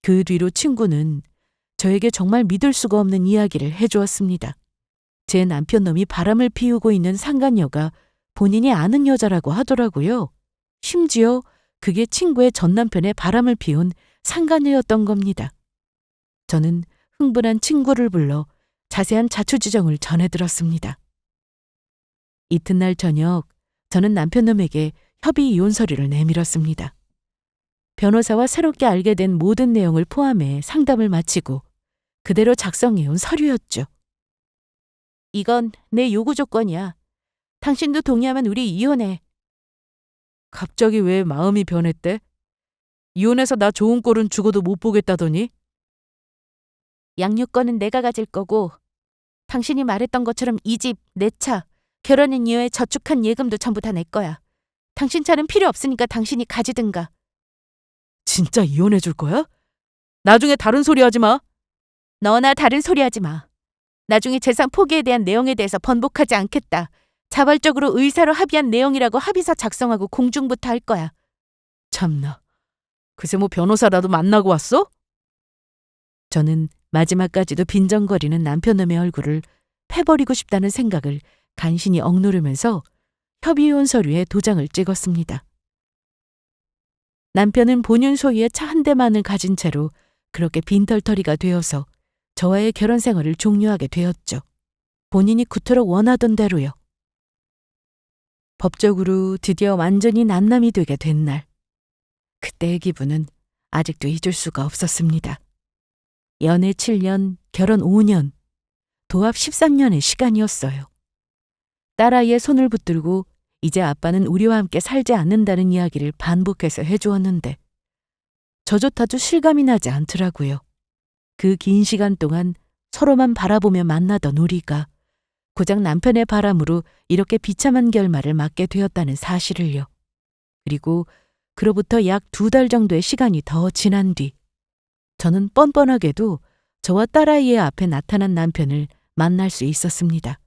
Speaker 2: 그 뒤로 친구는 저에게 정말 믿을 수가 없는 이야기를 해주었습니다. 제 남편 놈이 바람을 피우고 있는 상간녀가 본인이 아는 여자라고 하더라고요. 심지어 그게 친구의 전 남편의 바람을 피운 상간녀였던 겁니다. 저는 흥분한 친구를 불러 자세한 자초지정을 전해들었습니다. 이튿날 저녁 저는 남편 놈에게 협의 이혼 서류를 내밀었습니다. 변호사와 새롭게 알게 된 모든 내용을 포함해 상담을 마치고 그대로 작성해온 서류였죠.
Speaker 1: 이건 내 요구 조건이야. 당신도 동의하면 우리 이혼해.
Speaker 2: 갑자기 왜 마음이 변했대? 이혼해서 나 좋은 꼴은 죽어도 못 보겠다더니?
Speaker 1: 양육권은 내가 가질 거고 당신이 말했던 것처럼 이 집, 내 차, 결혼한 이후에 저축한 예금도 전부 다 내 거야. 당신 차는 필요 없으니까 당신이 가지든가.
Speaker 2: 진짜 이혼해 줄 거야? 나중에 다른 소리 하지 마.
Speaker 1: 너나 다른 소리 하지 마. 나중에 재산 포기에 대한 내용에 대해서 번복하지 않겠다. 자발적으로 의사로 합의한 내용이라고 합의서 작성하고 공중부터 할 거야.
Speaker 2: 참나. 그새 뭐 변호사라도 만나고 왔어? 저는 마지막까지도 빈정거리는 남편놈의 얼굴을 패버리고 싶다는 생각을 간신히 억누르면서 협의혼 서류에 도장을 찍었습니다. 남편은 본인 소유의 차 한 대만을 가진 채로 그렇게 빈털터리가 되어서 저와의 결혼 생활을 종료하게 되었죠. 본인이 그토록 원하던 대로요. 법적으로 드디어 완전히 난남이 되게 된 날. 그때의 기분은 아직도 잊을 수가 없었습니다. 연애 7년, 결혼 5년, 도합 13년의 시간이었어요. 딸아이의 손을 붙들고 이제 아빠는 우리와 함께 살지 않는다는 이야기를 반복해서 해주었는데 저조차도 실감이 나지 않더라고요. 그 긴 시간 동안 서로만 바라보며 만나던 우리가 고작 남편의 바람으로 이렇게 비참한 결말을 맞게 되었다는 사실을요. 그리고 그로부터 약 2달 정도의 시간이 더 지난 뒤 저는 뻔뻔하게도 저와 딸아이의 앞에 나타난 남편을 만날 수 있었습니다.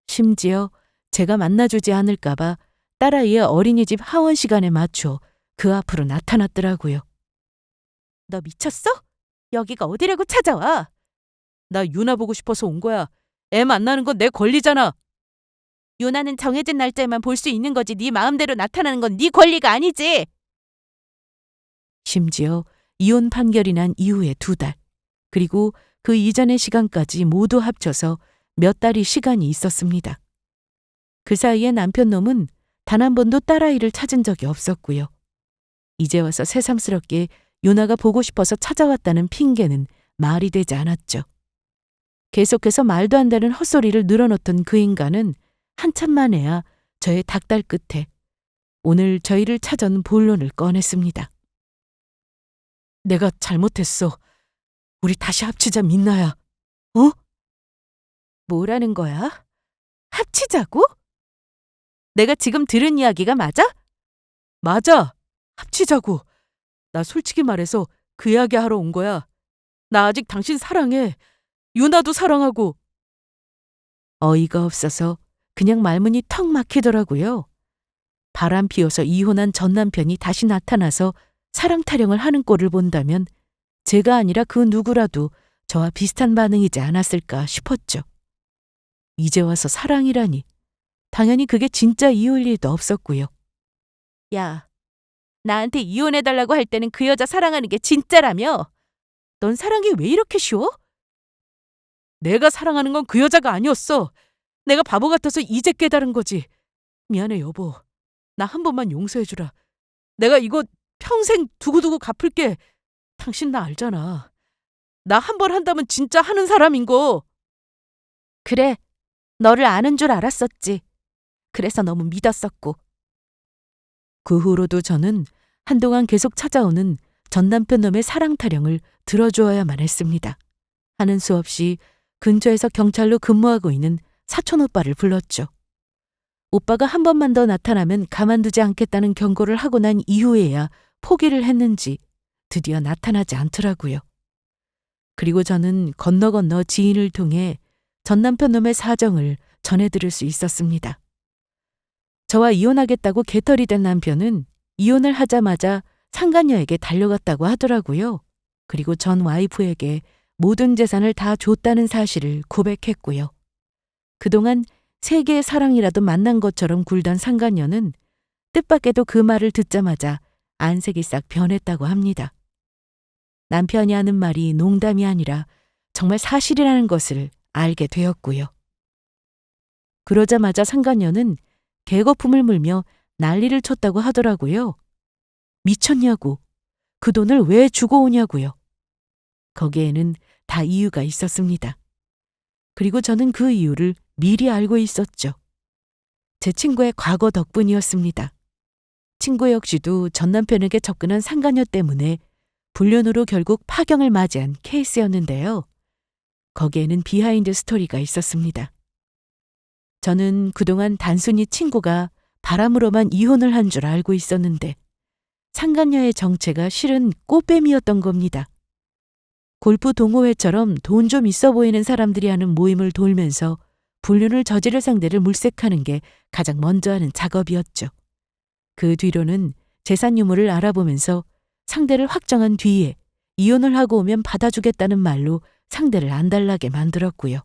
Speaker 2: 심지어 제가 만나주지 않을까봐 딸아이의 어린이집 하원 시간에 맞춰 그 앞으로 나타났더라고요.
Speaker 1: 너 미쳤어? 여기가 어디라고 찾아와?
Speaker 2: 나 유나 보고 싶어서 온 거야. 애 만나는 건 내 권리잖아.
Speaker 1: 유나는 정해진 날짜에만 볼 수 있는 거지 네 마음대로 나타나는 건 네 권리가 아니지.
Speaker 2: 심지어 이혼 판결이 난 이후에 2달, 그리고 그 이전의 시간까지 모두 합쳐서 몇 달이 시간이 있었습니다. 그 사이에 남편놈은 단 한 번도 딸아이를 찾은 적이 없었고요. 이제 와서 새삼스럽게 유나가 보고 싶어서 찾아왔다는 핑계는 말이 되지 않았죠. 계속해서 말도 안 되는 헛소리를 늘어놓던 그 인간은 한참 만에야 저의 닥달 끝에 오늘 저희를 찾아온 본론을 꺼냈습니다. 내가 잘못했어. 우리 다시 합치자, 민나야. 어?
Speaker 1: 뭐라는 거야? 합치자고? 내가 지금 들은 이야기가 맞아?
Speaker 2: 맞아. 합치자고. 나 솔직히 말해서 그 이야기 하러 온 거야. 나 아직 당신 사랑해. 유나도 사랑하고. 어이가 없어서 그냥 말문이 턱 막히더라고요. 바람 피워서 이혼한 전 남편이 다시 나타나서 사랑 타령을 하는 꼴을 본다면 제가 아니라 그 누구라도 저와 비슷한 반응이지 않았을까 싶었죠. 이제 와서 사랑이라니. 당연히 그게 진짜 이유일 리도 없었고요.
Speaker 1: 야, 나한테 이혼해달라고 할 때는 그 여자 사랑하는 게 진짜라며? 넌 사랑이 왜 이렇게 쉬워?
Speaker 2: 내가 사랑하는 건 그 여자가 아니었어. 내가 바보 같아서 이제 깨달은 거지. 미안해, 여보. 나 한 번만 용서해주라. 내가 이거 평생 두고두고 갚을게. 당신 나 알잖아. 나 한 번 한다면 진짜 하는 사람인 거.
Speaker 1: 그래, 너를 아는 줄 알았었지. 그래서 너무 믿었었고.
Speaker 2: 그 후로도 저는 한동안 계속 찾아오는 전 남편 놈의 사랑 타령을 들어주어야만 했습니다. 하는 수 없이 근처에서 경찰로 근무하고 있는 사촌 오빠를 불렀죠. 오빠가 한 번만 더 나타나면 가만두지 않겠다는 경고를 하고 난 이후에야 포기를 했는지 드디어 나타나지 않더라고요. 그리고 저는 건너 지인을 통해 전 남편 놈의 사정을 전해들을 수 있었습니다. 저와 이혼하겠다고 개털이 된 남편은 이혼을 하자마자 상간녀에게 달려갔다고 하더라고요. 그리고 전 와이프에게 모든 재산을 다 줬다는 사실을 고백했고요. 그동안 세계의 사랑이라도 만난 것처럼 굴던 상간녀는 뜻밖에도 그 말을 듣자마자 안색이 싹 변했다고 합니다. 남편이 하는 말이 농담이 아니라 정말 사실이라는 것을 알게 되었고요. 그러자마자 상간녀는 개거품을 물며 난리를 쳤다고 하더라고요. 미쳤냐고. 그 돈을 왜 주고 오냐고요. 거기에는 다 이유가 있었습니다. 그리고 저는 그 이유를 미리 알고 있었죠. 제 친구의 과거 덕분이었습니다. 친구 역시도 전 남편에게 접근한 상간녀 때문에 불륜으로 결국 파경을 맞이한 케이스였는데요. 거기에는 비하인드 스토리가 있었습니다. 저는 그동안 단순히 친구가 바람으로만 이혼을 한 줄 알고 있었는데 상간녀의 정체가 실은 꽃뱀이었던 겁니다. 골프 동호회처럼 돈 좀 있어 보이는 사람들이 하는 모임을 돌면서 불륜을 저지를 상대를 물색하는 게 가장 먼저 하는 작업이었죠. 그 뒤로는 재산 유무를 알아보면서 상대를 확정한 뒤에 이혼을 하고 오면 받아주겠다는 말로 상대를 안달나게 만들었고요.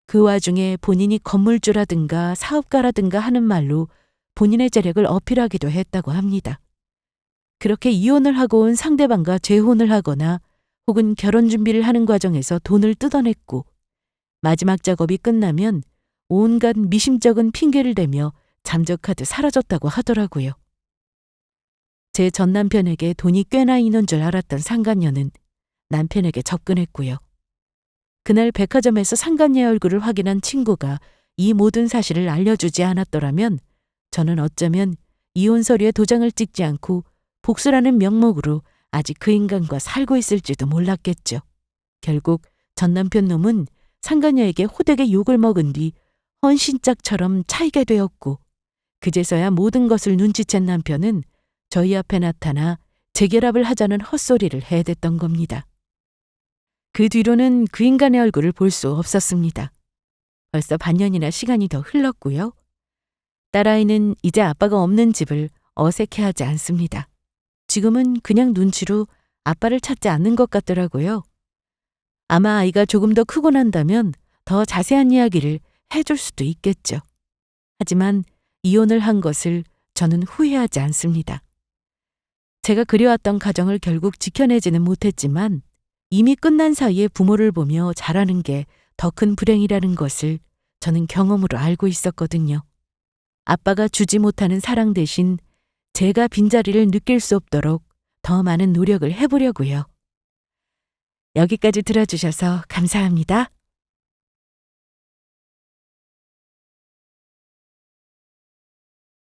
Speaker 2: 그 와중에 본인이 건물주라든가 사업가라든가 하는 말로 본인의 재력을 어필하기도 했다고 합니다. 그렇게 이혼을 하고 온 상대방과 재혼을 하거나 혹은 결혼 준비를 하는 과정에서 돈을 뜯어냈고 마지막 작업이 끝나면 온갖 미심쩍은 핑계를 대며 잠적하듯 사라졌다고 하더라고요. 제 전 남편에게 돈이 꽤나 있는 줄 알았던 상간녀는 남편에게 접근했고요. 그날 백화점에서 상간녀의 얼굴을 확인한 친구가 이 모든 사실을 알려주지 않았더라면 저는 어쩌면 이혼 서류에 도장을 찍지 않고 복수라는 명목으로 아직 그 인간과 살고 있을지도 몰랐겠죠. 결국 전 남편 놈은 상간녀에게 호되게 욕을 먹은 뒤 헌신짝처럼 차이게 되었고 그제서야 모든 것을 눈치챈 남편은 저희 앞에 나타나 재결합을 하자는 헛소리를 해댔던 겁니다. 그 뒤로는 그 인간의 얼굴을 볼 수 없었습니다. 벌써 반년이나 시간이 더 흘렀고요. 딸아이는 이제 아빠가 없는 집을 어색해하지 않습니다. 지금은 그냥 눈치로 아빠를 찾지 않는 것 같더라고요. 아마 아이가 조금 더 크고 난다면 더 자세한 이야기를 해줄 수도 있겠죠. 하지만 이혼을 한 것을 저는 후회하지 않습니다. 제가 그려왔던 가정을 결국 지켜내지는 못했지만 이미 끝난 사이에 부모를 보며 자라는 게 더 큰 불행이라는 것을 저는 경험으로 알고 있었거든요. 아빠가 주지 못하는 사랑 대신 제가 빈자리를 느낄 수 없도록 더 많은 노력을 해보려고요. 여기까지 들어주셔서 감사합니다.